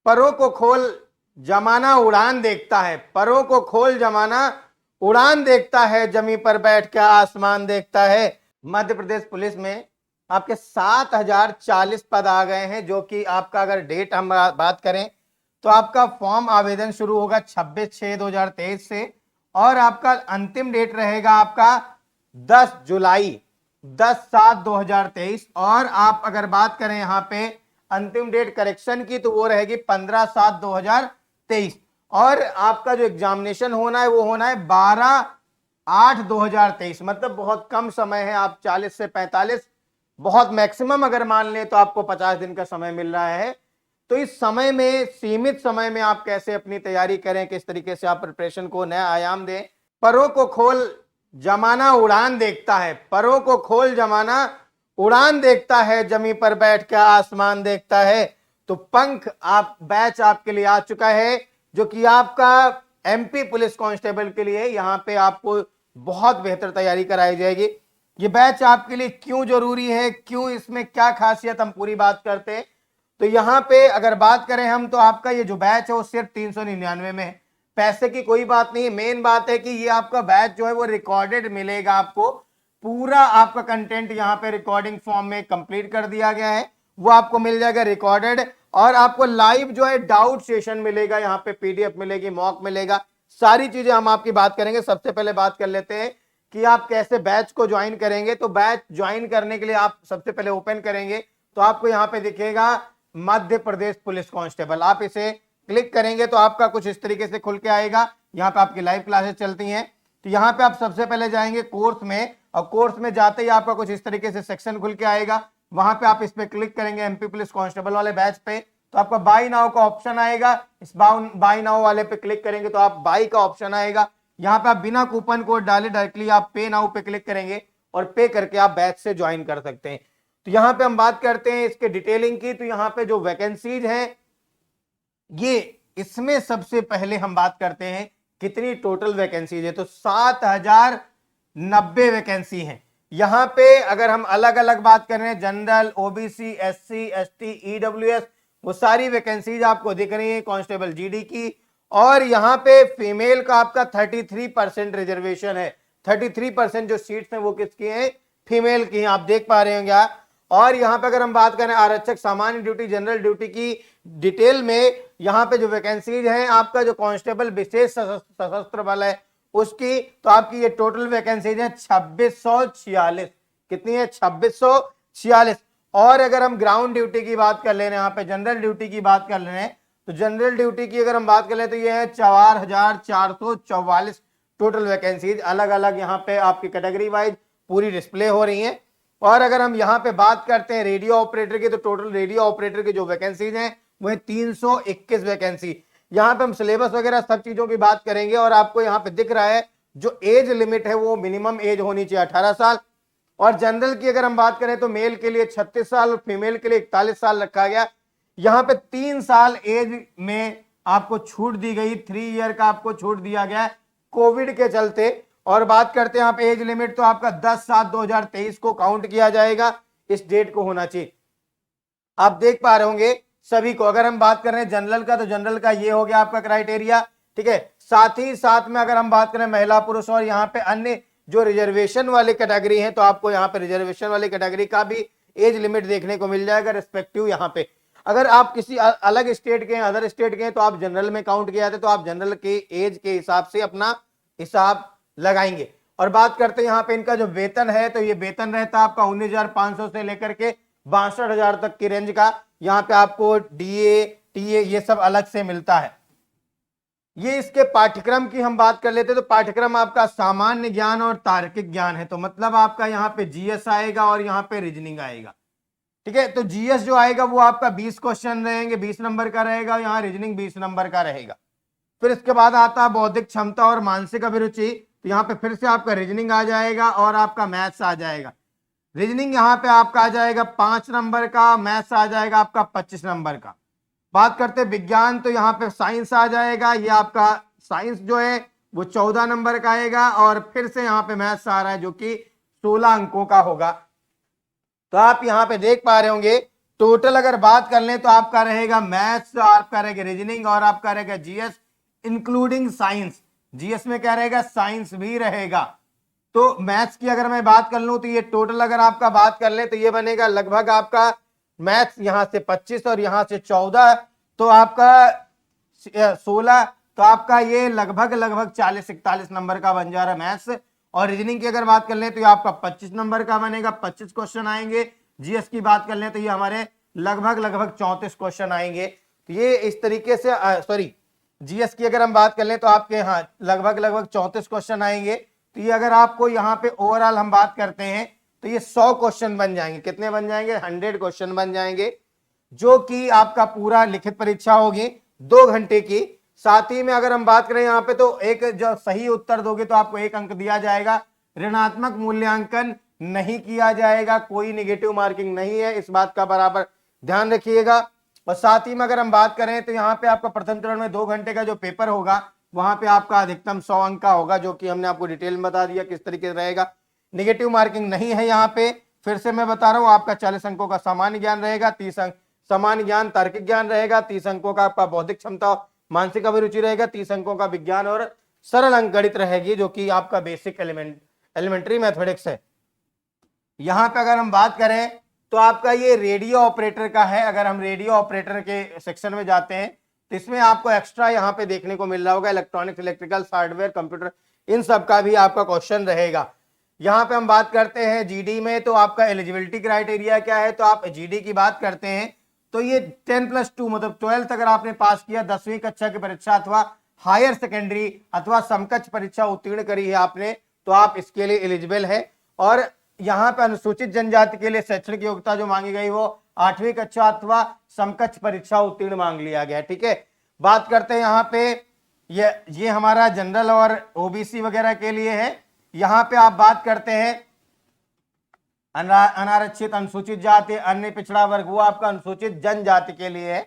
परों को खोल जमाना उड़ान देखता है, परों को खोल जमाना उड़ान देखता है, जमी पर बैठ के आसमान देखता है। मध्य प्रदेश पुलिस में आपके 7040 पद आ गए हैं, जो कि आपका अगर डेट हम बात करें तो आपका फॉर्म आवेदन शुरू होगा 26/6/2023 से, और आपका अंतिम डेट रहेगा आपका 10 जुलाई 10/7/2023। और आप अगर बात करें यहाँ पे अंतिम डेट करेक्शन की तो वो रहेगी 15/7/2023। और आपका जो एग्जामिनेशन होना है वो होना है 12/8/2023। मतलब बहुत कम समय है, आप 40 से 45, बहुत मैक्सिमम अगर मान लें तो आपको 50 दिन का समय मिल रहा है। तो इस समय में, सीमित समय में आप कैसे अपनी तैयारी करें, किस तरीके से आप प्रिपरेशन को नया आयाम दें। परों को खोल जमाना उड़ान देखता है, परों को खोल जमाना उड़ान देखता है, जमी पर बैठ के आसमान देखता है। तो पंख आप बैच आपके लिए आ चुका है, जो कि आपका एमपी पुलिस कांस्टेबल के लिए यहां पे आपको बहुत बेहतर तैयारी कराई जाएगी। ये बैच आपके लिए क्यों जरूरी है, क्यों इसमें क्या खासियत, हम पूरी बात करते हैं। तो यहां पे अगर बात करें हम, तो आपका ये जो बैच है वो सिर्फ 399 में है, पैसे की कोई बात नहीं है। मेन बात है कि ये आपका बैच जो है वो रिकॉर्डेड मिलेगा आपको, पूरा आपका कंटेंट यहाँ पे रिकॉर्डिंग फॉर्म में कंप्लीट कर दिया गया है, वो आपको मिल जाएगा रिकॉर्डेड। और आपको लाइव जो है डाउट सेशन मिलेगा, यहाँ पे पीडीएफ मिलेगी, मॉक मिलेगा, सारी चीजें हम आपकी बात करेंगे। सबसे पहले बात कर लेते हैं कि आप कैसे बैच को ज्वाइन करेंगे। तो बैच ज्वाइन करने के लिए आप सबसे पहले ओपन करेंगे तो आपको यहाँ पे दिखेगा मध्य प्रदेश पुलिस कांस्टेबल, आप इसे क्लिक करेंगे तो आपका कुछ इस तरीके से खुल के आएगा। यहाँ पे आपकी लाइव क्लासेस चलती हैं। तो यहाँ पे आप सबसे पहले जाएंगे कोर्स में, और कोर्स में जाते ही आपका कुछ इस तरीके से सेक्शन खुल के आएगा। वहां पे आप इस पे क्लिक करेंगे एमपी पुलिस कांस्टेबल वाले बैच पे, तो आपका बाई नाउ का ऑप्शन आएगा। इस बाई नाउ वाले पे क्लिक करेंगे तो आप बाई का ऑप्शन आएगा। यहाँ पे आप बिना कूपन कोड डाले डायरेक्टली आप पे नाउ पे क्लिक करेंगे और पे करके आप बैच से ज्वाइन कर सकते हैं। तो यहाँ पे हम बात करते हैं इसके डिटेलिंग की। तो यहाँ पे जो वैकेंसीज हैं, ये इसमें सबसे पहले हम बात करते हैं कितनी टोटल वैकेंसीज है। तो 7090 वैकेंसी है। यहां पे अगर हम अलग अलग बात कर रहे हैं, general, OBC, SC, ST, EWS, वो सारी वैकेंसीज आपको दिख रही है कांस्टेबल जीडी की। और यहां पे फीमेल का आपका 33% रिजर्वेशन है, 33% जो सीट्स हैं वो किसकी हैं, फीमेल की हैं, आप देख पा रहे होंगे। और यहां पे अगर हम बात करें आरक्षक सामान्य ड्यूटी, जनरल ड्यूटी की डिटेल में, यहां पे जो वैकेंसीज हैं आपका जो कांस्टेबल विशेष सशस्त्र बल है उसकी, तो आपकी ये टोटल वैकेंसीज है 2646। कितनी है, 2646। और अगर हम ग्राउंड ड्यूटी की बात कर ले रहे हैं, यहाँ पे जनरल ड्यूटी की बात कर रहे हैं, तो जनरल ड्यूटी की अगर हम बात कर ले तो ये है 4444 टोटल वैकेंसीज, अलग अलग यहाँ पे आपकी कैटेगरी वाइज पूरी डिस्प्ले हो रही है। और अगर हम यहाँ पे बात करते हैं रेडियो ऑपरेटर की, तो टोटल रेडियो ऑपरेटर की जो वैकेंसीज हैं वो है 321 वैकेंसी। यहाँ पे हम सिलेबस वगैरह सब चीजों की बात करेंगे। और आपको यहाँ पे दिख रहा है जो एज लिमिट है वो मिनिमम एज होनी चाहिए 18 साल। और जनरल की अगर हम बात करें तो मेल के लिए 36 साल और फीमेल के लिए 41 साल रखा गया। यहाँ पे 3 साल एज में आपको छूट दी गई, 3 ईयर का आपको छूट दिया गया कोविड के चलते। और बात करते हैं यहाँ पे एज लिमिट, तो आपका 10/7/2023 को काउंट किया जाएगा, इस डेट को होना चाहिए। आप देख पा रहे होंगे सभी को। अगर हम बात कर रहे हैं जनरल का, तो जनरल का ये हो गया आपका क्राइटेरिया, ठीक है। साथ ही साथ में अगर हम बात करें महिला पुरुष और यहाँ पे अन्य जो रिजर्वेशन वाली कैटेगरी है, तो आपको यहाँ पे रिजर्वेशन वाली कैटेगरी का भी एज लिमिट देखने को मिल जाएगा रिस्पेक्टिव। यहाँ पे अगर आप किसी अलग स्टेट के हैं, अदर स्टेट के हैं, तो आप जनरल में काउंट किया जाते, तो आप जनरल के एज के हिसाब से अपना हिसाब लगाएंगे। और बात करते हैं यहाँ पे इनका जो वेतन है, तो ये वेतन रहता है आपका 19,500 से लेकर के 62,000 तक की रेंज का। यहाँ पे आपको डीए, टीए ये सब अलग से मिलता है। ये इसके पाठ्यक्रम की हम बात कर लेते हैं, तो पाठ्यक्रम आपका सामान्य ज्ञान और तार्किक ज्ञान है। तो मतलब आपका यहाँ पे जीएस आएगा और यहाँ पे रीजनिंग आएगा, ठीक है। तो जीएस जो आएगा वो आपका 20 क्वेश्चन रहेंगे, 20 नंबर का रहेगा, यहाँ रीजनिंग 20 नंबर का रहेगा। फिर इसके बाद आता है बौद्धिक क्षमता और मानसिक अभिरुचि, तो यहाँ पे फिर से आपका रीजनिंग आ जाएगा और आपका मैथ्स आ जाएगा। रीजनिंग यहाँ पे आपका आ जाएगा 5 नंबर का, मैथ्स आ जाएगा आपका 25 नंबर का। बात करते हैं विज्ञान, तो यहाँ पे साइंस आ जाएगा, ये आपका साइंस जो है वो 14 नंबर का आएगा। और फिर से यहाँ पे मैथ्स आ रहा है जो कि 16 अंकों का होगा। तो आप यहाँ पे देख पा रहे होंगे टोटल अगर बात कर लें तो आपका रहेगा मैथ्स, आपका रहेगा रीजनिंग और आपका रहेगा जीएस इंक्लूडिंग साइंस। जीएस में क्या रहेगा, साइंस भी रहेगा। तो मैथ्स की अगर मैं बात कर लूं तो ये टोटल अगर आपका बात कर ले तो ये बनेगा लगभग आपका मैथ्स यहां से 25 और यहां से 14, तो आपका 16, तो आपका ये लगभग लगभग 40-41 नंबर का बन जा रहा है मैथ्स। और रीजनिंग की अगर बात कर ले तो ये आपका 25 नंबर का बनेगा, 25 क्वेश्चन आएंगे। जीएस की बात कर ले तो ये हमारे लगभग लगभग 34 क्वेश्चन आएंगे। तो ये इस तरीके से सॉरी जीएस की अगर हम बात कर ले तो आपके यहाँ लगभग लगभग 34 क्वेश्चन आएंगे। तो ये अगर आपको यहाँ पे ओवरऑल हम बात करते हैं तो ये 100 क्वेश्चन बन जाएंगे। कितने बन जाएंगे, 100 क्वेश्चन बन जाएंगे, जो कि आपका पूरा लिखित परीक्षा होगी 2 घंटे की। साथ ही में अगर हम बात करें यहाँ पे तो एक जो सही उत्तर दोगे तो आपको 1 अंक दिया जाएगा, ऋणात्मक मूल्यांकन नहीं किया जाएगा, कोई निगेटिव मार्किंग नहीं है, इस बात का बराबर ध्यान रखिएगा। और साथ ही में अगर हम बात करें तो यहाँ पे आपका प्रथम चरण में 2 घंटे का जो पेपर होगा वहां पे आपका अधिकतम 100 अंक का होगा, जो कि हमने आपको डिटेल में बता दिया किस तरीके से रहेगा। निगेटिव मार्किंग नहीं है यहाँ पे, फिर से मैं बता रहा हूँ, आपका 40 अंकों का सामान्य ज्ञान रहेगा, 30 अंक सामान्य ज्ञान तार्किक ज्ञान रहेगा, 30 अंकों का आपका बौद्धिक क्षमता मानसिक अभिरुचि रहेगा, 30 अंकों का विज्ञान और सरल अंक गणित रहेगी, जो कि आपका बेसिक एलिमेंट्री मैथमेटिक्स है। यहां पे अगर हम बात करें तो आपका ये रेडियो ऑपरेटर का है। अगर हम रेडियो ऑपरेटर के सेक्शन में जाते हैं तो इसमें आपको एक्स्ट्रा यहाँ पे देखने को मिल रहा होगा इलेक्ट्रॉनिक्स, इलेक्ट्रिकल, हार्डवेयर, कंप्यूटर, इन सब का भी आपका क्वेश्चन रहेगा। यहाँ पे हम बात करते हैं जीडी में, तो आपका एलिजिबिलिटी क्राइटेरिया क्या है, तो आप जीडी की बात करते हैं तो ये 10+2 मतलब 12th अगर आपने पास किया, 10वीं कक्षा की परीक्षा अथवा हायर सेकेंडरी अथवा समकक्ष परीक्षा उत्तीर्ण करी है आपने, तो आप इसके लिए एलिजिबल है। और यहाँ पे अनुसूचित जनजाति के लिए शैक्षणिक योग्यता जो मांगी गई वो 8वीं कक्षा अथवा समकक्ष परीक्षा उत्तीर्ण मांग लिया गया। ठीक है, बात करते हैं यहाँ पे ये हमारा जनरल और ओबीसी वगैरह के लिए है। यहाँ पे आप बात करते हैं अनारक्षित, अनुसूचित जाति, अन्य पिछड़ा वर्ग, वो आपका अनुसूचित जनजाति के लिए है।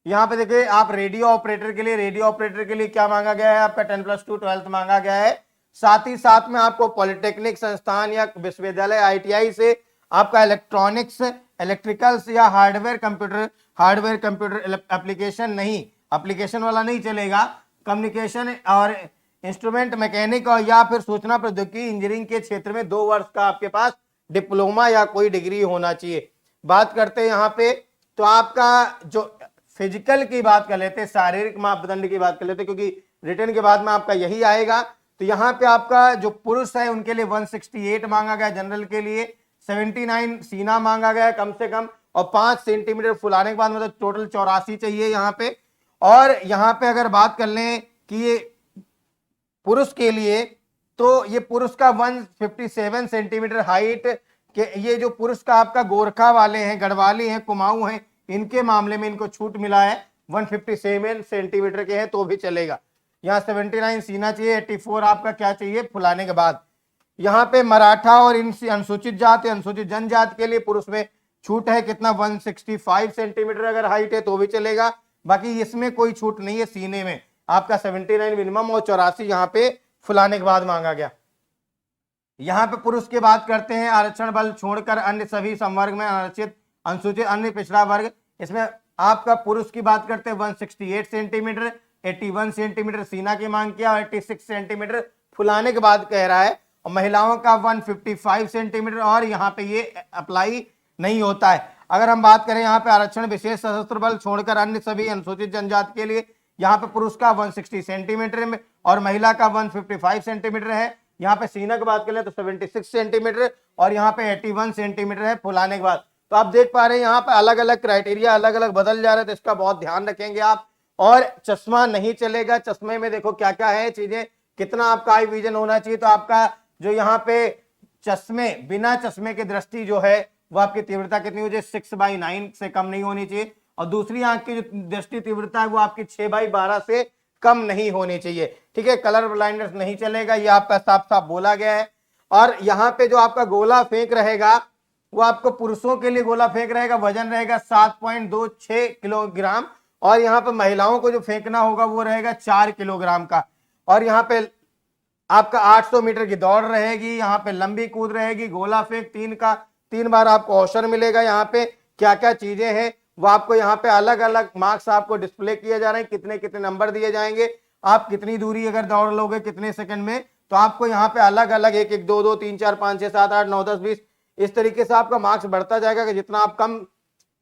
यहाँ पे देखिए आप रेडियो ऑपरेटर के लिए क्या मांगा गया है, आपका 10+2 12th मांगा गया है। साथ ही साथ में आपको पॉलिटेक्निक संस्थान या विश्वविद्यालय आईटीआई से आपका इलेक्ट्रॉनिक्स, इलेक्ट्रिकल्स या हार्डवेयर कंप्यूटर एप्लीकेशन नहीं, एप्लीकेशन वाला नहीं चलेगा, कम्युनिकेशन और इंस्ट्रूमेंट मैकेनिक और या फिर सूचना प्रौद्योगिकी इंजीनियरिंग के क्षेत्र में 2 वर्ष का आपके पास डिप्लोमा या कोई डिग्री होना चाहिए। बात करते हैं यहाँ पे तो आपका जो फिजिकल की बात कर लेते हैं, शारीरिक मापदंड की बात कर लेते हैं, क्योंकि रिटर्न के बाद में आपका यही आएगा। तो यहाँ पे आपका जो पुरुष है उनके लिए 168 मांगा गया, जनरल के लिए 79 सीना मांगा गया कम से कम, और 5 सेंटीमीटर फुलाने के बाद मतलब टोटल 84 चाहिए यहाँ पे। और यहाँ पे अगर बात कर लें कि ये पुरुष के लिए, तो ये पुरुष का 157 सेंटीमीटर हाइट के, ये जो पुरुष का आपका गोरखा वाले हैं, गढ़वाली हैं, कुमाऊं हैं, इनके मामले में इनको छूट मिला है, 157 सेंटीमीटर के हैं तो भी चलेगा। यहाँ 79 सीना चाहिए, 84 आपका क्या चाहिए फुलाने के बाद। यहाँ पे मराठा और इनसे अनुसूचित जाति, अनुसूचित जनजाति के लिए पुरुष में छूट है कितना, 165 सेंटीमीटर अगर हाइट है तो भी चलेगा, बाकी इसमें कोई छूट नहीं है। सीने में आपका 79 मिनिमम और 84 यहाँ पे फुलाने के बाद मांगा गया। यहाँ पे पुरुष की बात करते हैं, आरक्षण बल छोड़कर अन्य सभी संवर्ग में आरक्षित, अनुसूचित, अन्य पिछड़ा वर्ग, इसमें आपका पुरुष की बात करते हैं 168 सेंटीमीटर, 81 सेंटीमीटर सीना की मांग किया और 86 सेंटीमीटर फुलाने के बाद कह रहा है। और महिलाओं का 155 सेंटीमीटर, और यहाँ पे ये अप्लाई नहीं होता है। अगर हम बात करें यहाँ पे आरक्षण विशेष सशस्त्र बल छोड़कर अन्य सभी अनुसूचित जनजाति के लिए, यहाँ पे पुरुष का 160 सेंटीमीटर में और महिला का 155 सेंटीमीटर है। यहाँ पे सीना की बात करें तो 76 सेंटीमीटर और यहाँ पे 81 सेंटीमीटर है फुलाने के बाद। तो आप देख पा रहे हैं यहाँ पे अलग अलग क्राइटेरिया अलग अलग बदल जा रहे हैं, तो इसका बहुत ध्यान रखेंगे आप। और चश्मा नहीं चलेगा, चश्मे में देखो क्या क्या है चीजें, कितना आपका आई विजन होना चाहिए। तो आपका जो यहाँ पे चश्मे, बिना चश्मे की दृष्टि जो है वो आपकी तीव्रता कितनी हो जाए, 6/9 से कम नहीं होनी चाहिए। और दूसरी आंख की जो दृष्टि तीव्रता है वो आपकी 6/12 से कम नहीं होनी चाहिए। ठीक है, कलर ब्लाइंडनेस नहीं चलेगा, ये आपका साफ साफ बोला गया है। और यहाँ पे जो आपका गोला फेंक रहेगा वो आपको पुरुषों के लिए गोला फेंक रहेगा, वजन रहेगा 7.26 किलोग्राम, और यहाँ पे महिलाओं को जो फेंकना होगा वो रहेगा 4 किलोग्राम का। और यहाँ पे आपका 800 मीटर की दौड़ रहेगी, यहाँ पे लंबी कूद रहेगी, गोला फेंक 3 बार आपको अवसर मिलेगा यहाँ पे, क्या क्या चीजें हैं वो आपको यहाँ पे अलग अलग मार्क्स आपको डिस्प्ले किए जा रहे हैं, कितने कितने नंबर दिए जाएंगे, आप कितनी दूरी अगर दौड़ लोगे कितने सेकंड में, तो आपको यहाँ पे अलग अलग 1 1 2 2 3 4 5 6 7 8 9 10 20 इस तरीके से आपका मार्क्स बढ़ता जाएगा कि जितना आप कम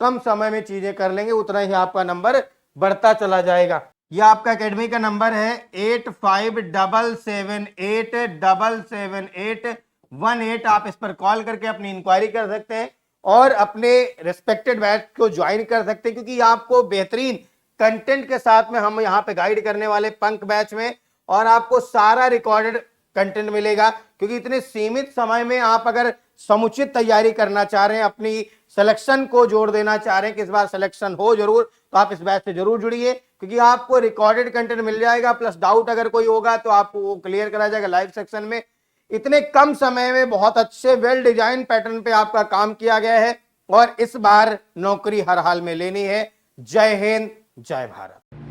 कम समय में चीजें कर लेंगे उतना ही आपका नंबर बढ़ता चला जाएगा। यह आपका एकेडमी का नंबर है 8577877818। आप इस पर कॉल करके अपनी इंक्वायरी कर सकते हैं और अपने रिस्पेक्टेड बैच को ज्वाइन कर सकते हैं, क्योंकि आपको बेहतरीन कंटेंट के साथ में हम यहाँ पे गाइड करने वाले पंक बैच में, और आपको सारा रिकॉर्डेड कंटेंट मिलेगा। क्योंकि इतने सीमित समय में आप अगर समुचित तैयारी करना चाह रहे हैं, अपनी सिलेक्शन को जोड़ देना चाह रहे हैं कि इस बार सिलेक्शन हो जरूर, तो आप इस बैच से जरूर जुड़िए, क्योंकि आपको रिकॉर्डेड कंटेंट मिल जाएगा, प्लस डाउट अगर कोई होगा तो आपको वो क्लियर करा जाएगा लाइव सेक्शन में। इतने कम समय में बहुत अच्छे वेल डिजाइन पैटर्न पे आपका काम किया गया है और इस बार नौकरी हर हाल में लेनी है। जय हिंद, जय भारत।